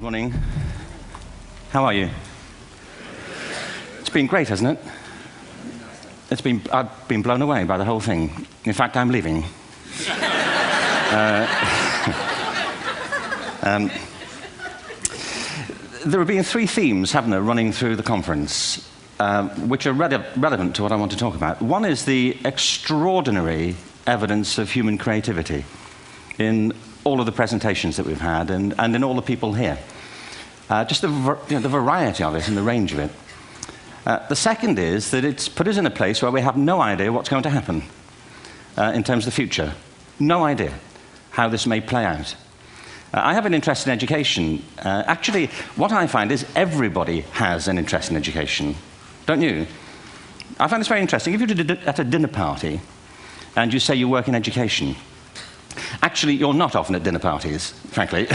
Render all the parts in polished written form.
morning. How are you? It's been great, hasn't it? I've been blown away by the whole thing. In fact, I'm leaving. There have been three themes, haven't there, running through the conference, which are relevant to what I want to talk about. One is the extraordinary evidence of human creativity in all of the presentations that we've had and in all the people here. Just the variety of it and the range of it. The second is that it's put us in a place where we have no idea what's going to happen in terms of the future. No idea how this may play out. I have an interest in education. Actually, what I find is everybody has an interest in education. Don't you? I find this very interesting. If you're at a dinner party and you say you work in education, actually, you're not often at dinner parties, frankly,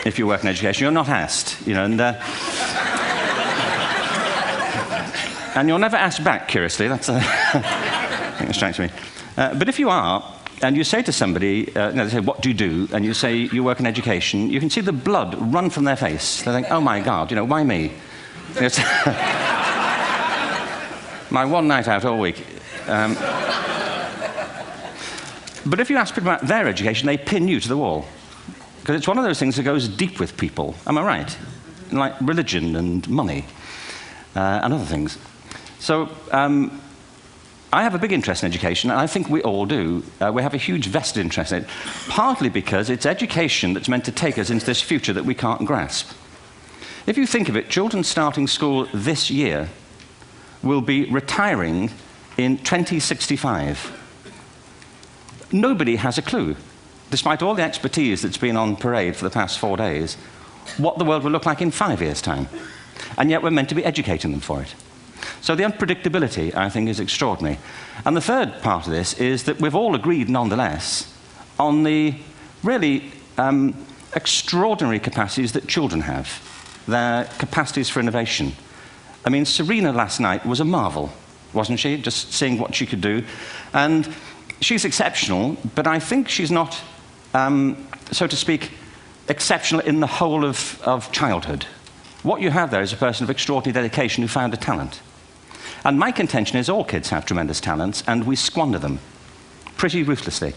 if you work in education. You're not asked, you know, and you're never asked back, curiously. That's I think that strikes me. But if you are, and you say to somebody, they say, what do you do? And you say, you work in education, you can see the blood run from their face. They think, oh my God, you know, why me? It's my one night out all week. But if you ask people about their education, they pin you to the wall. Because it's one of those things that goes deep with people. Am I right? Like religion and money and other things. So I have a big interest in education, and I think we all do. We have a huge vested interest in it, partly because it's education that's meant to take us into this future that we can't grasp. If you think of it, children starting school this year will be retiring in 2065. Nobody has a clue, despite all the expertise that's been on parade for the past 4 days, what the world will look like in 5 years' time. And yet we're meant to be educating them for it. So the unpredictability, I think, is extraordinary. And the third part of this is that we've all agreed, nonetheless, on the really extraordinary capacities that children have, their capacities for innovation. I mean, Serena last night was a marvel, wasn't she? Just seeing what she could do. And she's exceptional, but I think she's not, so to speak, exceptional in the whole of childhood. What you have there is a person of extraordinary dedication who found a talent. And my contention is all kids have tremendous talents, and we squander them pretty ruthlessly.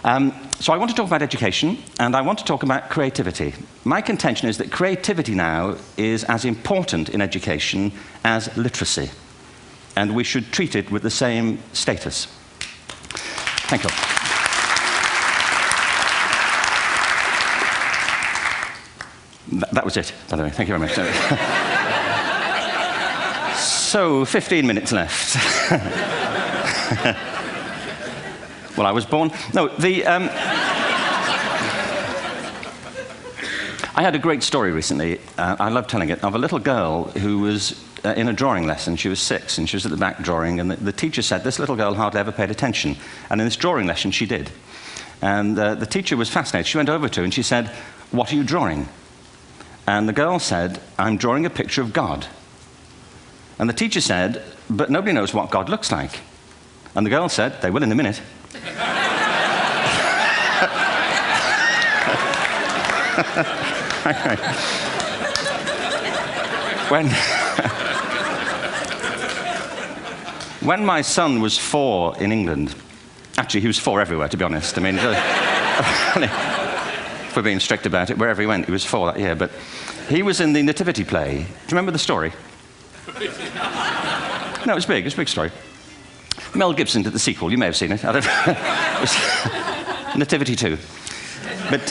So I want to talk about education, and I want to talk about creativity. My contention is that creativity now is as important in education as literacy, and we should treat it with the same status. Thank you. That was it, by the way. Thank you very much. So, 15 minutes left. Well, I was born... No, I had a great story recently, I love telling it, of a little girl who was in a drawing lesson. She was 6, and she was at the back drawing, and the teacher said this little girl hardly ever paid attention. And in this drawing lesson, she did. And the teacher was fascinated. She went over to her and she said, what are you drawing? And the girl said, I'm drawing a picture of God. And the teacher said, but nobody knows what God looks like. And the girl said, they will in a minute. When my son was 4 in England, actually he was 4 everywhere, to be honest. I mean, if we're being strict about it, wherever he went, he was 4 that year. But he was in the Nativity play. Do you remember the story? No, it was big. It was a big story. Mel Gibson did the sequel. You may have seen it. I don't know. It was Nativity 2. But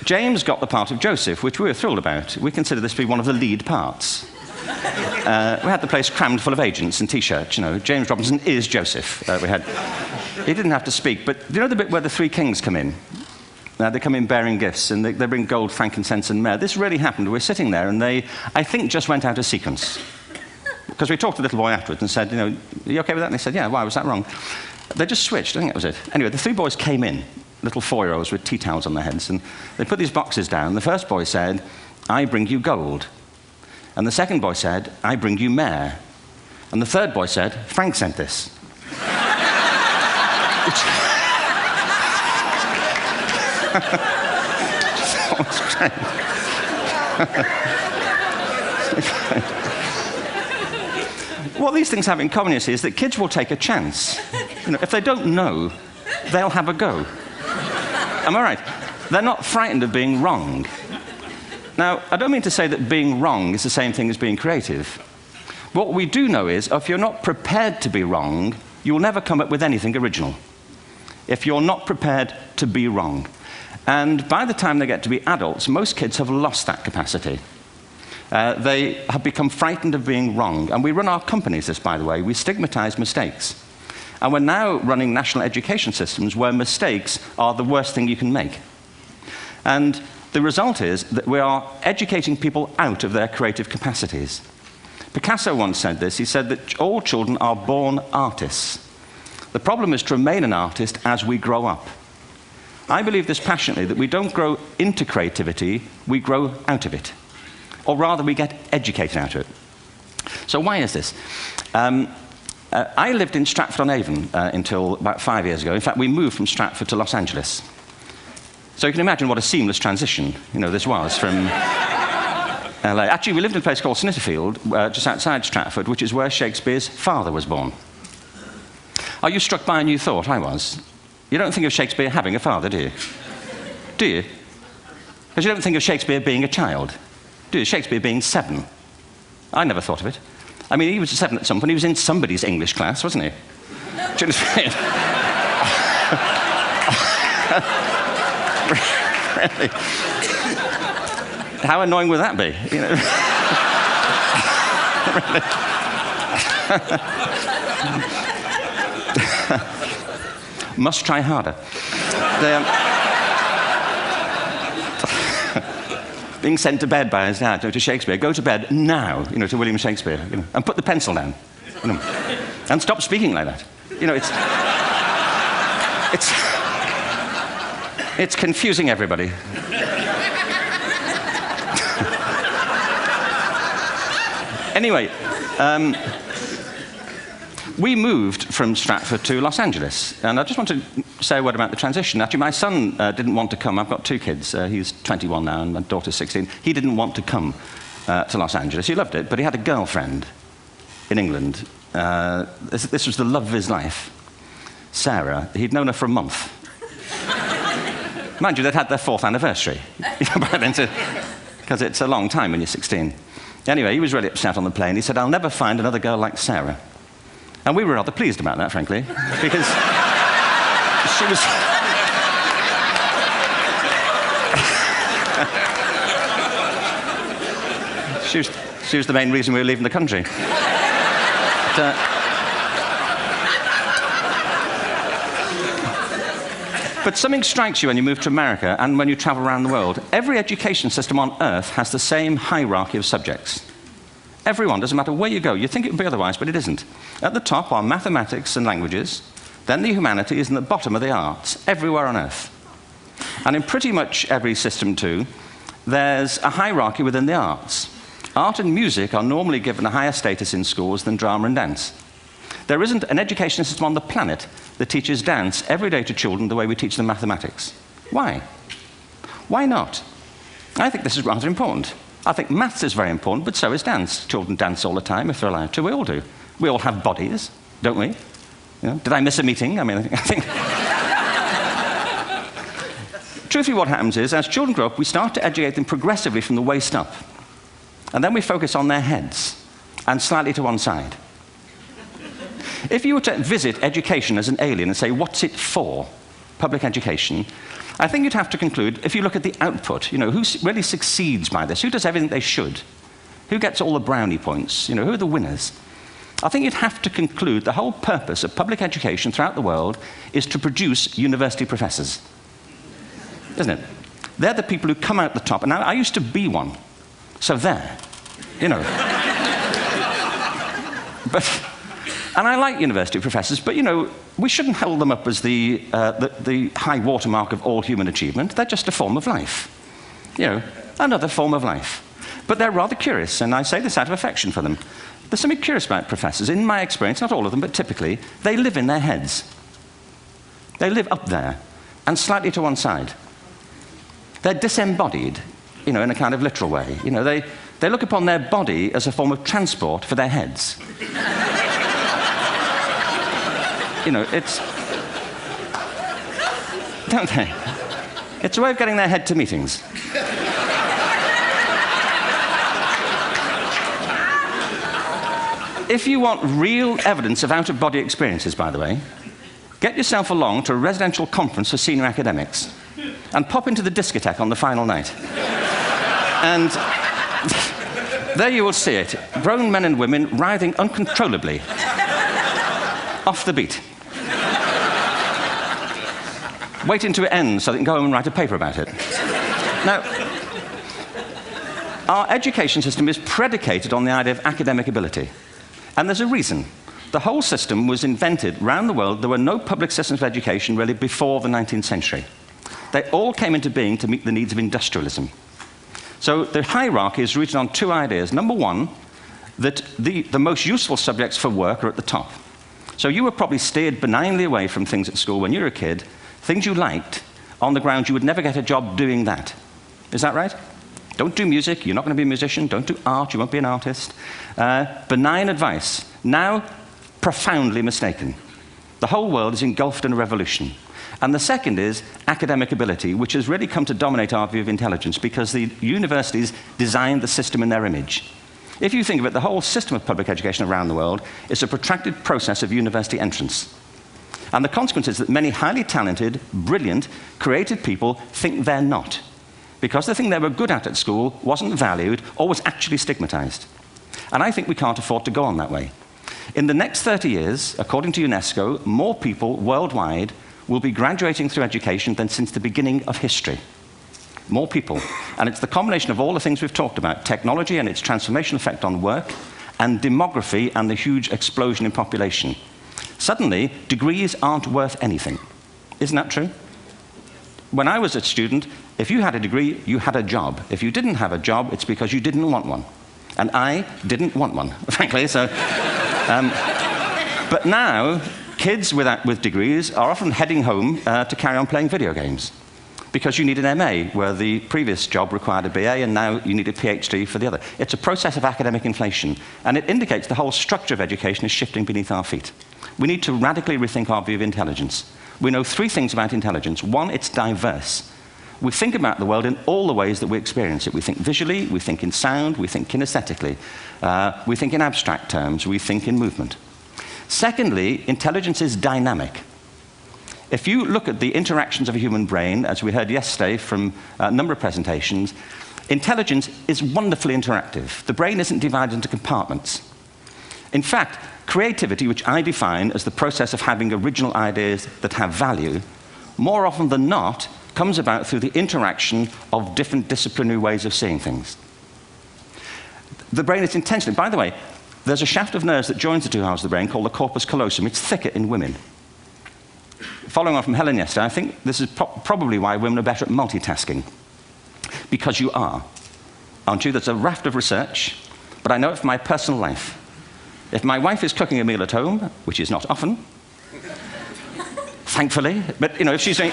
James got the part of Joseph, which we were thrilled about. We consider this to be one of the lead parts. We had the place crammed full of agents and T-shirts, you know. James Robinson is Joseph. He didn't have to speak, but do you know the bit where the 3 kings come in? They come in bearing gifts, and they bring gold, frankincense, and myrrh. This really happened. We're sitting there, and they, I think, just went out of sequence. Because we talked to the little boy afterwards and said, you know, are you okay with that? And they said, yeah, why was that wrong? They just switched. I think that was it. Anyway, the 3 boys came in, little 4-year-olds with tea towels on their heads, and they put these boxes down. The first boy said, I bring you gold. And the second boy said, I bring you myrrh. And the third boy said, Frank sent this. What these things have in common, you see, is that kids will take a chance. If they don't know, they'll have a go. Am I right? They're not frightened of being wrong. Now, I don't mean to say that being wrong is the same thing as being creative. What we do know is, if you're not prepared to be wrong, you'll never come up with anything original. If you're not prepared to be wrong. And by the time they get to be adults, most kids have lost that capacity. They have become frightened of being wrong. And we run our companies this, by the way. We stigmatize mistakes. And we're now running national education systems where mistakes are the worst thing you can make. And the result is that we are educating people out of their creative capacities. Picasso once said this. He said that all children are born artists. The problem is to remain an artist as we grow up. I believe this passionately, that we don't grow into creativity, we grow out of it. Or rather, we get educated out of it. So why is this? I lived in Stratford-on-Avon until about 5 years ago. In fact, we moved from Stratford to Los Angeles. So you can imagine what a seamless transition this was from LA. Actually, we lived in a place called Snitterfield, just outside Stratford, which is where Shakespeare's father was born. Are you struck by a new thought? I was. You don't think of Shakespeare having a father, do you? Do you? Because you don't think of Shakespeare being a child, do you? Shakespeare being 7. I never thought of it. I mean, he was 7 at some point. He was in somebody's English class, wasn't he? Do you understand? Really? How annoying would that be? Must try harder. Being sent to bed by his dad to Shakespeare. Go to bed now, to William Shakespeare, and put the pencil down, and stop speaking like that. It's confusing everybody. Anyway, we moved from Stratford to Los Angeles, and I just want to say a word about the transition. Actually, my son didn't want to come. I've got 2 kids. He's 21 now, and my daughter's 16. He didn't want to come to Los Angeles. He loved it, but he had a girlfriend in England. This was the love of his life, Sarah. He'd known her for a month. Mind you, they'd had their 4th anniversary by then, because it's a long time when you're 16. Anyway, he was really upset on the plane. He said, "I'll never find another girl like Sarah." And we were rather pleased about that, frankly, because she was the main reason we were leaving the country. But something strikes you when you move to America and when you travel around the world. Every education system on Earth has the same hierarchy of subjects. Everyone, doesn't matter where you go. You think it would be otherwise, but it isn't. At the top are mathematics and languages, then the humanities, and at the bottom are the arts, everywhere on Earth. And in pretty much every system, too, there's a hierarchy within the arts. Art and music are normally given a higher status in schools than drama and dance. There isn't an education system on the planet that teaches dance every day to children the way we teach them mathematics. Why? Why not? I think this is rather important. I think maths is very important, but so is dance. Children dance all the time if they're allowed to. We all do. We all have bodies, don't we? Did I miss a meeting? I think... Truthfully, what happens is, as children grow up, we start to educate them progressively from the waist up. And then we focus on their heads, and slightly to one side. If you were to visit education as an alien and say, what's it for, public education, I think you'd have to conclude, if you look at the output, who really succeeds by this? Who does everything they should? Who gets all the brownie points? Who are the winners? I think you'd have to conclude the whole purpose of public education throughout the world is to produce university professors. Isn't it? They're the people who come out the top. And I used to be one. So there. And I like university professors, but, we shouldn't hold them up as the high watermark of all human achievement. They're just a form of life. Another form of life. But they're rather curious, and I say this out of affection for them. There's something curious about professors. In my experience, not all of them, but typically, they live in their heads. They live up there, and slightly to one side. They're disembodied, in a kind of literal way. They look upon their body as a form of transport for their heads. It's... Don't they? It's a way of getting their head to meetings. If you want real evidence of out-of-body experiences, by the way, get yourself along to a residential conference for senior academics and pop into the discotheque on the final night. And there you will see it. Grown men and women writhing uncontrollably off the beat, waiting to it ends so they can go home and write a paper about it. Now, our education system is predicated on the idea of academic ability. And there's a reason. The whole system was invented around the world. There were no public systems of education really before the 19th century. They all came into being to meet the needs of industrialism. So the hierarchy is rooted on two ideas. Number one, that the most useful subjects for work are at the top. So you were probably steered benignly away from things at school when you were a kid, things you liked, on the grounds you would never get a job doing that. Is that right? Don't do music, you're not going to be a musician. Don't do art, you won't be an artist. Benign advice, now profoundly mistaken. The whole world is engulfed in a revolution. And the second is academic ability, which has really come to dominate our view of intelligence because the universities designed the system in their image. If you think of it, the whole system of public education around the world is a protracted process of university entrance. And the consequence is that many highly talented, brilliant, creative people think they're not, because the thing they were good at school wasn't valued or was actually stigmatized. And I think we can't afford to go on that way. In the next 30 years, according to UNESCO, more people worldwide will be graduating through education than since the beginning of history. More people. And it's the combination of all the things we've talked about, technology and its transformational effect on work, and demography and the huge explosion in population. Suddenly, degrees aren't worth anything. Isn't that true? When I was a student, if you had a degree, you had a job. If you didn't have a job, it's because you didn't want one. And I didn't want one, frankly. So, but now, kids with degrees are often heading home to carry on playing video games because you need an MA, where the previous job required a BA, and now you need a PhD for the other. It's a process of academic inflation, and it indicates the whole structure of education is shifting beneath our feet. We need to radically rethink our view of intelligence. We know three things about intelligence. One, it's diverse. We think about the world in all the ways that we experience it. We think visually, we think in sound, we think kinesthetically, we think in abstract terms, we think in movement. Secondly, intelligence is dynamic. If you look at the interactions of a human brain, as we heard yesterday from a number of presentations, intelligence is wonderfully interactive. The brain isn't divided into compartments. In fact, creativity, which I define as the process of having original ideas that have value, more often than not, comes about through the interaction of different disciplinary ways of seeing things. The brain is intentionally, by the way, there's a shaft of nerves that joins the two halves of the brain called the corpus callosum. It's thicker in women. Following on from Helen yesterday, I think this is probably why women are better at multitasking. Because you are. Aren't you? There's a raft of research, but I know it from my personal life. If my wife is cooking a meal at home, which is not often, thankfully, but if she's doing...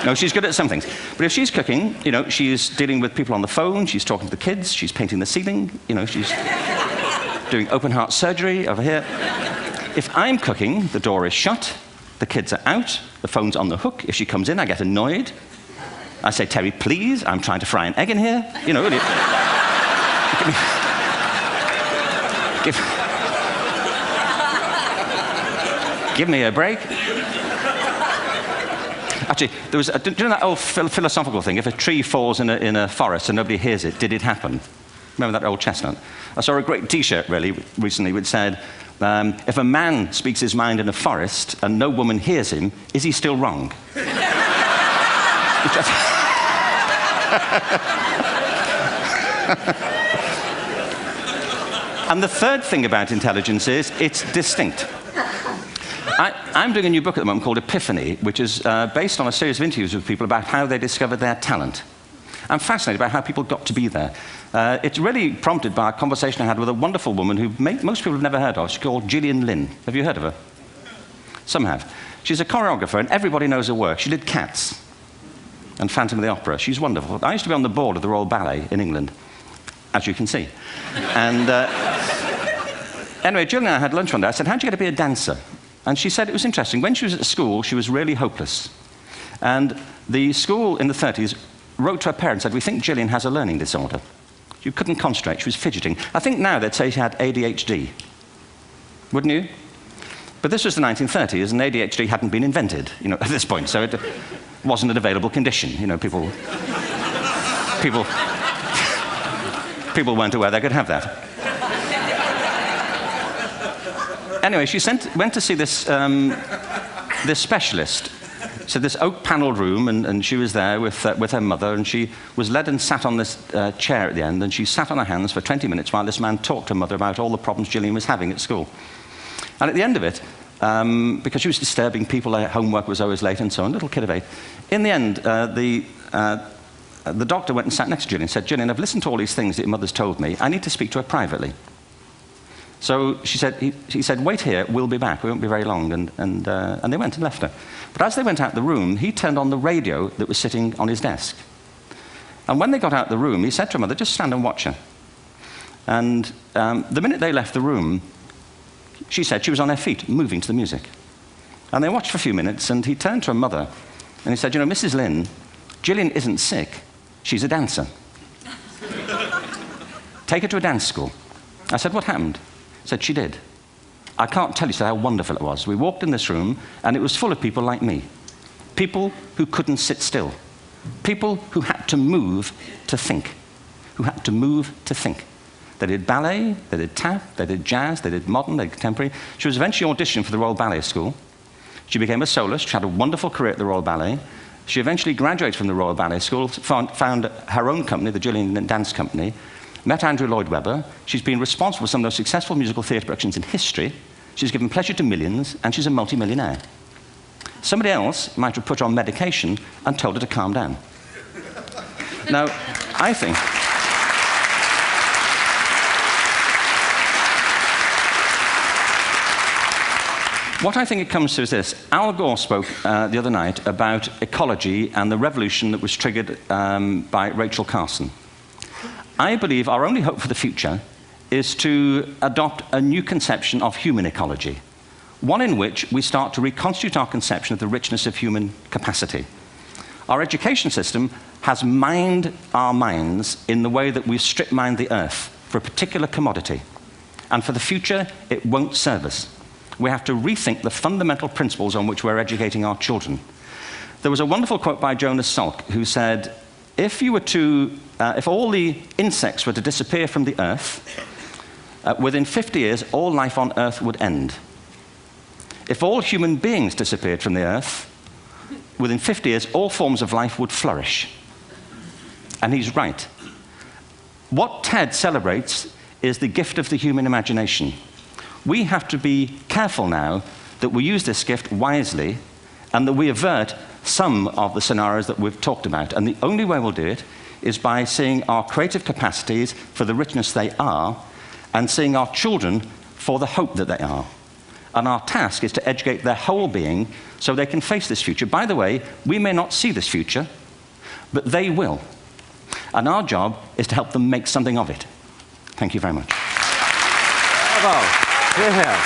No, she's good at some things. But if she's cooking, she's dealing with people on the phone, she's talking to the kids, she's painting the ceiling, she's doing open heart surgery over here. If I'm cooking, the door is shut, the kids are out, the phone's on the hook. If she comes in, I get annoyed. I say, Terry, please, I'm trying to fry an egg in here. Give me a break. Actually, do you know that old philosophical thing? If a tree falls in a forest and nobody hears it, did it happen? Remember that old chestnut? I saw a great T-shirt recently which said, if a man speaks his mind in a forest and no woman hears him, is he still wrong? And the third thing about intelligence is it's distinct. I'm doing a new book at the moment called Epiphany, which is based on a series of interviews with people about how they discovered their talent. I'm fascinated by how people got to be there. It's really prompted by a conversation I had with a wonderful woman who most people have never heard of. She's called Gillian Lynn. Have you heard of her? Some have. She's a choreographer, and everybody knows her work. She did Cats. and Phantom of the Opera. She's wonderful. I used to be on the board of the Royal Ballet in England, as you can see. And anyway, Jill and I had lunch one day. I said, how'd you get to be a dancer? And she said it was interesting. When she was at school, she was really hopeless. And the school in the 30s wrote to her parents and said, we think Gillian has a learning disorder. She couldn't concentrate. She was fidgeting. I think now they'd say she had ADHD. Wouldn't you? But this was the 1930s, and ADHD hadn't been invented, at this point. So it wasn't an available condition. People weren't aware they could have that. Anyway, she went to see this specialist. So this oak-panelled room, and she was there with her mother, and she was led and sat on this chair at the end, and she sat on her hands for 20 minutes while this man talked to her mother about all the problems Gillian was having at school. And at the end of it, because she was disturbing people, her homework was always late and so on, little kid of 8, in the end, the doctor went and sat next to Gillian and said, Gillian, I've listened to all these things that your mother's told me. I need to speak to her privately. So he said, wait here, we'll be back. We won't be very long. And they went and left her. But as they went out the room, he turned on the radio that was sitting on his desk. And when they got out the room, he said to her mother, just stand and watch her. And the minute they left the room, she said she was on her feet, moving to the music. And they watched for a few minutes, and he turned to her mother, and he said, Mrs. Lynn, Gillian isn't sick. She's a dancer. Take her to a dance school. I said, what happened? He said, she did. I can't tell you how wonderful it was. We walked in this room, and it was full of people like me. People who couldn't sit still. People who had to move to think. Who had to move to think. They did ballet, they did tap, they did jazz, they did modern, they did contemporary. She was eventually auditioned for the Royal Ballet School. She became a soloist. She had a wonderful career at the Royal Ballet. She eventually graduated from the Royal Ballet School, found her own company, the Gillian Dance Company, met Andrew Lloyd Webber. She's been responsible for some of the most successful musical theatre productions in history. She's given pleasure to millions, and she's a multi-millionaire. Somebody else might have put her on medication and told her to calm down. Now, I think... What I think it comes to is this. Al Gore spoke the other night about ecology and the revolution that was triggered by Rachel Carson. I believe our only hope for the future is to adopt a new conception of human ecology, one in which we start to reconstitute our conception of the richness of human capacity. Our education system has mined our minds in the way that we've strip-mined the earth for a particular commodity, and for the future, it won't serve us. We have to rethink the fundamental principles on which we're educating our children. There was a wonderful quote by Jonas Salk, who said, if all the insects were to disappear from the earth, within 50 years, all life on earth would end. If all human beings disappeared from the earth, within 50 years, all forms of life would flourish. And he's right. What TED celebrates is the gift of the human imagination. We have to be careful now that we use this gift wisely and that we avert some of the scenarios that we've talked about. And the only way we'll do it is by seeing our creative capacities for the richness they are and seeing our children for the hope that they are. And our task is to educate their whole being so they can face this future. By the way, we may not see this future, but they will. And our job is to help them make something of it. Thank you very much. Bravo. Here, here.